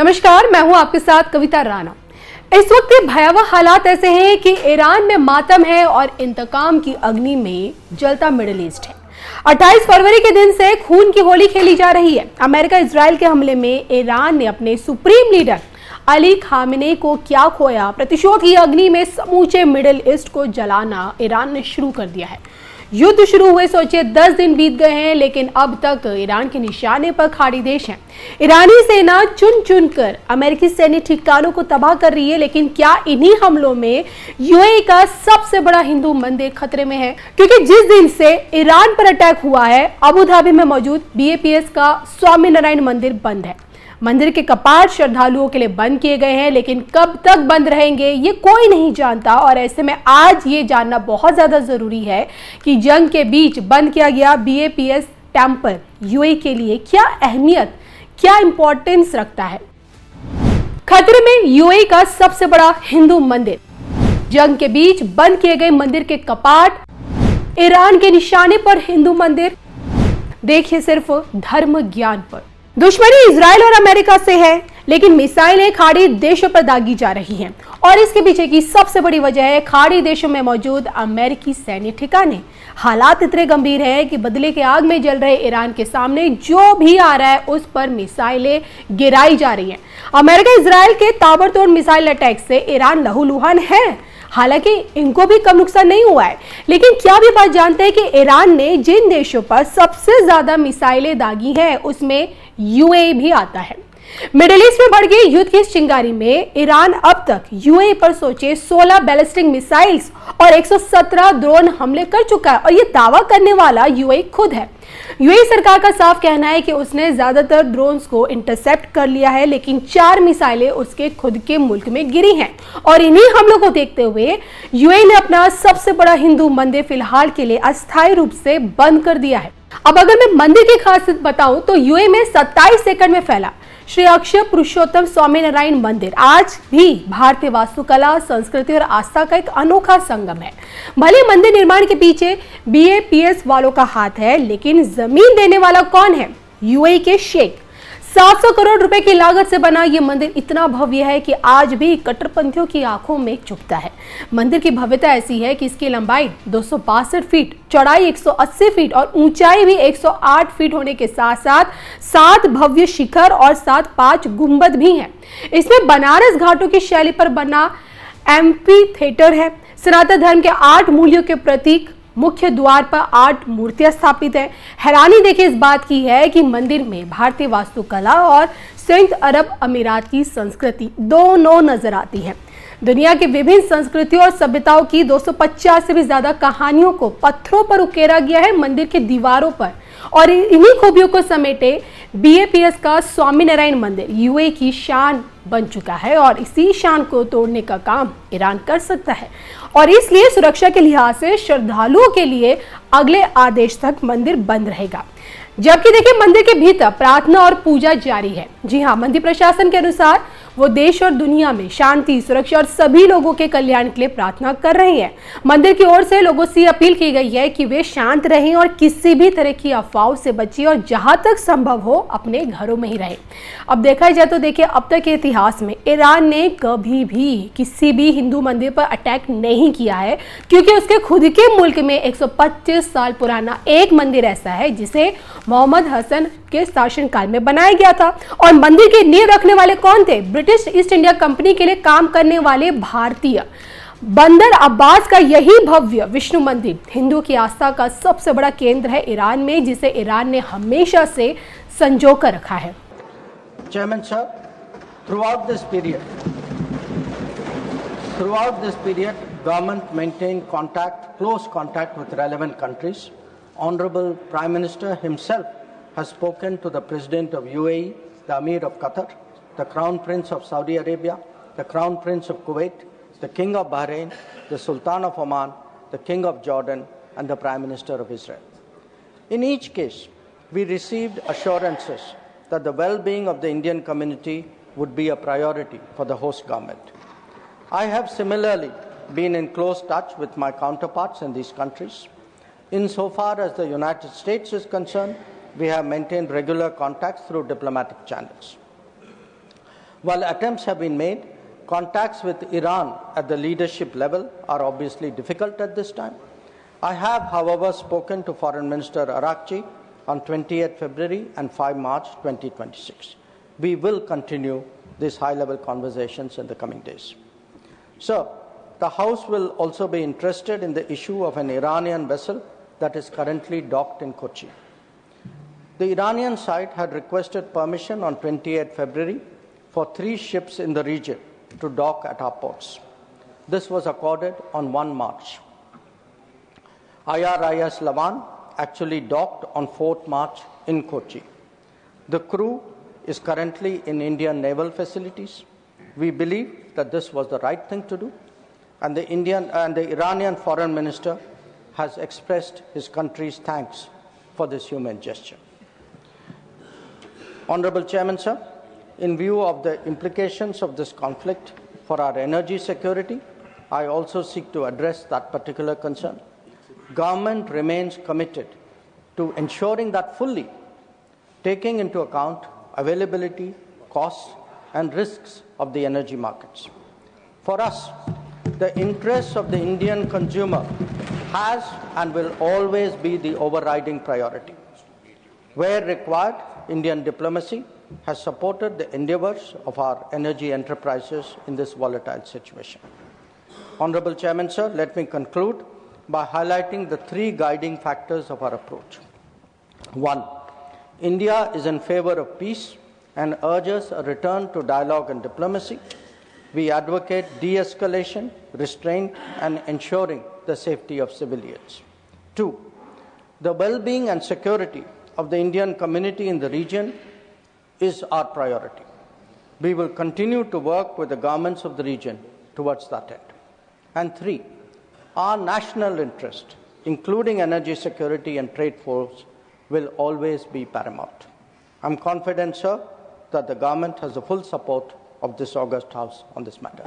नमस्कार, मैं हूं आपके साथ कविता राणा। इस वक्त के भयावह हालात ऐसे हैं कि ईरान में मातम है और इंतकाम की अग्नि में जलता मिडिल ईस्ट है। 28 फरवरी के दिन से खून की होली खेली जा रही है। अमेरिका इजराइल के हमले में ईरान ने अपने सुप्रीम लीडर अली खामेनी को क्या खोया, प्रतिशोध की अग्नि में समूचे मिडिल ईस्ट को जलाना ईरान ने शुरू कर दिया है। युद्ध शुरू हुए सोचिए 10 दिन बीत गए हैं, लेकिन अब तक ईरान के निशाने पर खाड़ी देश हैं। ईरानी सेना चुन चुन कर अमेरिकी सैन्य ठिकानों को तबाह कर रही है, लेकिन क्या इन्हीं हमलों में यूएई का सबसे बड़ा हिंदू मंदिर खतरे में है? क्योंकि जिस दिन से ईरान पर अटैक हुआ है, अबू धाबी में मौजूद बीएपीएस का स्वामीनारायण मंदिर बंद है। मंदिर के कपाट श्रद्धालुओं के लिए बंद किए गए हैं, लेकिन कब तक बंद रहेंगे ये कोई नहीं जानता। और ऐसे में आज ये जानना बहुत ज्यादा जरूरी है कि जंग के बीच बंद किया गया बीएपीएस टेम्पल यूएई के लिए क्या अहमियत, क्या इंपॉर्टेंस रखता है। खतरे में यूएई का सबसे बड़ा हिंदू मंदिर, जंग के बीच बंद किए गए मंदिर के कपाट, ईरान के निशाने पर हिंदू मंदिर। देखिए सिर्फ धर्म ज्ञान पर। दुश्मनी इजराइल और अमेरिका से है, लेकिन मिसाइलें खाड़ी देशों पर दागी जा रही हैं और इसके पीछे की सबसे बड़ी वजह है खाड़ी देशों में मौजूद अमेरिकी सैन्य ठिकाने। हालात इतने गंभीर हैं कि बदले के आग में जल रहे ईरान के सामने जो भी आ रहा है उस पर मिसाइलें गिराई जा रही हैं। अमेरिका इजराइल के ताबड़तोड़ मिसाइल अटैक से ईरान लहूलुहान है। हालांकि इनको भी कम नुकसान नहीं हुआ है, लेकिन क्या भी बात जानते हैं कि ईरान ने जिन देशों पर सबसे ज्यादा मिसाइलें दागी हैं उसमें यूएई भी आता है। मिडिल ईस्ट में बढ़ गई युद्ध की चिंगारी में ईरान अब तक यूएई पर सोचे 16 बैलिस्टिक मिसाइल्स और 117 ड्रोन हमले कर चुका है और ये दावा करने वाला यूएई खुद है। यूएई सरकार का साफ कहना है कि उसने ज्यादातर ड्रोन्स को इंटरसेप्ट कर लिया है, लेकिन 4 मिसाइलें उसके खुद के मुल्क में गिरी हैं और इन्हीं हमलों को देखते हुए यूएई ने अपना सबसे बड़ा हिंदू मंदिर फिलहाल के लिए अस्थायी रूप से बंद कर दिया है। अब अगर मैं मंदिर की खासियत बताऊं तो यूएई में 27 एकड़ में फैला श्री अक्षय पुरुषोत्तम स्वामीनारायण मंदिर आज भी भारतीय वास्तुकला, संस्कृति और आस्था का एक अनोखा संगम है। भले मंदिर निर्माण के पीछे बीएपीएस वालों का हाथ है, लेकिन जमीन देने वाला कौन है? यूएई के शेख। 700 करोड़ रुपए की लागत से बना ये मंदिर इतना भव्य है कि आज भी कट्टरपंथियों की आंखों में चुभता है। मंदिर की भव्यता ऐसी है कि इसकी लंबाई 262 फीट, चौड़ाई 180 फीट और ऊंचाई भी 108 फीट होने के साथ साथ 7 भव्य शिखर और 5 गुंबद भी हैं। इसमें बनारस घाटों की शैली पर बना एम्फी थिएटर है। सनातन धर्म के 8 मूल्यों के प्रतीक मुख्य द्वार पर 8 मूर्तियां स्थापित है। हैरानी देखिए इस बात की है कि मंदिर में भारतीय वास्तुकला और संयुक्त अरब अमीरात की संस्कृति दोनों नजर आती है। दुनिया की विभिन्न संस्कृतियों और सभ्यताओं की 250 से भी ज्यादा कहानियों को पत्थरों पर उकेरा गया है मंदिर के दीवारों पर, और इन्हीं खूबियों को समेटे बीएपीएस का स्वामीनारायण मंदिर यूएई की शान बन चुका है और इसी शान को तोड़ने का काम ईरान कर सकता है। और इसलिए सुरक्षा के लिहाज से श्रद्धालुओं के लिए अगले आदेश तक मंदिर बंद रहेगा। जबकि देखिए मंदिर के भीतर प्रार्थना और पूजा जारी है। जी हाँ, मंदिर प्रशासन के अनुसार वो देश और दुनिया में शांति, सुरक्षा और सभी लोगों के कल्याण के लिए प्रार्थना कर रहे हैं। मंदिर की ओर से लोगों से अपील की गई है कि वे शांत रहें और किसी भी तरह की अफवाहों से बचिए और जहां तक संभव हो अपने घरों में ही रहें। अब देखा जाए तो देखिए अब तक के इतिहास में ईरान ने कभी भी किसी भी हिंदू मंदिर पर अटैक नहीं किया है, क्योंकि उसके खुद के मुल्क में 125 साल पुराना एक मंदिर ऐसा है जिसे मोहम्मद हसन के शासनकाल में बनाया गया था। और मंदिर की नींव रखने वाले कौन थे? ब्रिटिश ईस्ट इंडिया कंपनी के लिए काम करने वाले भारतीय बंदर अब्बास का यही भव्य विष्णु मंदिर हिंदू की आस्था का सबसे बड़ा केंद्र है ईरान में, जिसे ईरान ने हमेशा से संजो कर रखा है। Chairman sir, throughout this period, government maintained close contact with relevant countries. Honorable Prime Minister himself has spoken to the President of UAE, the Amir of Qatar, the Crown Prince of Saudi Arabia, the Crown Prince of Kuwait, the King of Bahrain, the Sultan of Oman, the King of Jordan, and the Prime Minister of Israel. In each case, we received assurances that the well-being of the Indian community would be a priority for the host government. I have similarly been in close touch with my counterparts in these countries. Insofar as the United States is concerned, we have maintained regular contacts through diplomatic channels. While attempts have been made, contacts with Iran at the leadership level are obviously difficult at this time. I have, however, spoken to Foreign Minister Arakchi on 28 February and 5 March 2026. We will continue these high-level conversations in the coming days. Sir, the House will also be interested in the issue of an Iranian vessel that is currently docked in Kochi. The Iranian side had requested permission on 28 February for 3 ships in the region to dock at our ports. This was accorded on 1 March. IRIS Lavan actually docked on 4th March in Kochi. The crew is currently in Indian naval facilities. We believe that this was the right thing to do, and the Iranian foreign minister has expressed his country's thanks for this humane gesture. Honorable Chairman, sir, in view of the implications of this conflict for our energy security, I also seek to address that particular concern. Government remains committed to ensuring that fully, taking into account availability, costs, and risks of the energy markets. For us, the interests of the Indian consumer has and will always be the overriding priority. Where required, Indian diplomacy has supported the endeavours of our energy enterprises in this volatile situation. Honourable Chairman, sir, let me conclude by highlighting the 3 guiding factors of our approach. 1. India is in favour of peace and urges a return to dialogue and diplomacy. We advocate de-escalation, restraint, and ensuring the safety of civilians. 2. The well-being and security of the Indian community in the region is our priority. We will continue to work with the governments of the region towards that end. And 3. Our national interest, including energy security and trade flows, will always be paramount. I am confident, sir, that the government has the full support of this august House on this matter.